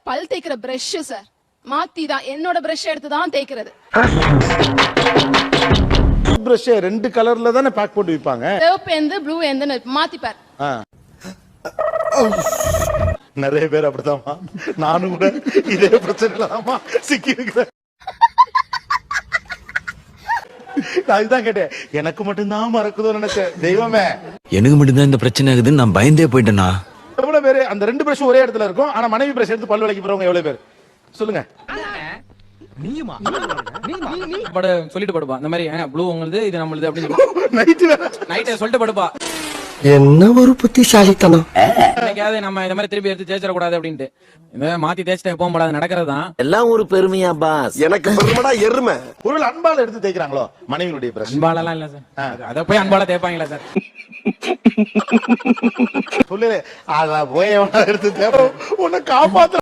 பல் தேய்க்கிற brush sir மாத்தி தான் என்னோட பிரஷ் எடுத்து தான் தேய்க்கிறது. பிரஷ் ரெண்டு கலர்ல தானே பேக் போட்டு விப்பாங்க. சிவப்பு எந்த ப்ளூ எந்த மாத்திப்பார். நிறைய பேர் அப்படிதாம்மா, நானும் கூட இதே பிரச்சனைல தான்மா சிக்கி இருக்கிறேன். நான் இதுதான் கேட்டேன், எனக்கு மட்டும்தான் மறக்குதோ நினைச்சேன். தெய்வமே, எனக்கு மட்டும்தான் இந்த பிரச்சனை இருக்குதுன்னு நான் பயந்தே போயிட்டேனா? எவ்வளவு பேரு அந்த ரெண்டு பிரஷ் ஒரே இடத்துல இருக்கும், ஆனா மனைவி பிரஷ் எடுத்து பல் விளக்கி போறவங்க எவ்வளவு பேர் சொல்லுங்க? சொல்லிட்டு படுப்பா இந்த மாதிரி ப்ளூ உங்களுது இது நம்மளுது அப்படின்னு நைட்டு சொல்லிட்டு படுப்பா. என்ன ஒரு புத்திசாலித்தனம். என்னைக்காவது நம்ம இந்த மாதிரி திருப்பி எடுத்து தேய்ச்சிடக்கூடாது அப்படின்ட்டு இந்த மாத்தி தேய்ச்சிட்டு போக முடியாது, நடக்கிறது தான் எல்லாம் ஒரு பெருமையா பாஸ். எனக்கு பெருமைடா எருமை. ஒரு அன்பால எடுத்து தேய்க்கிறாங்களோ மனைவியுடைய பிரஷ்? அன்பாலெல்லாம் இல்ல சார், அத போய் அன்பால தேய்ப்பாங்களா சார்? சொல்லு, அத போய் எடுத்து தேய்ப்போம், உன்னை காப்பாத்து.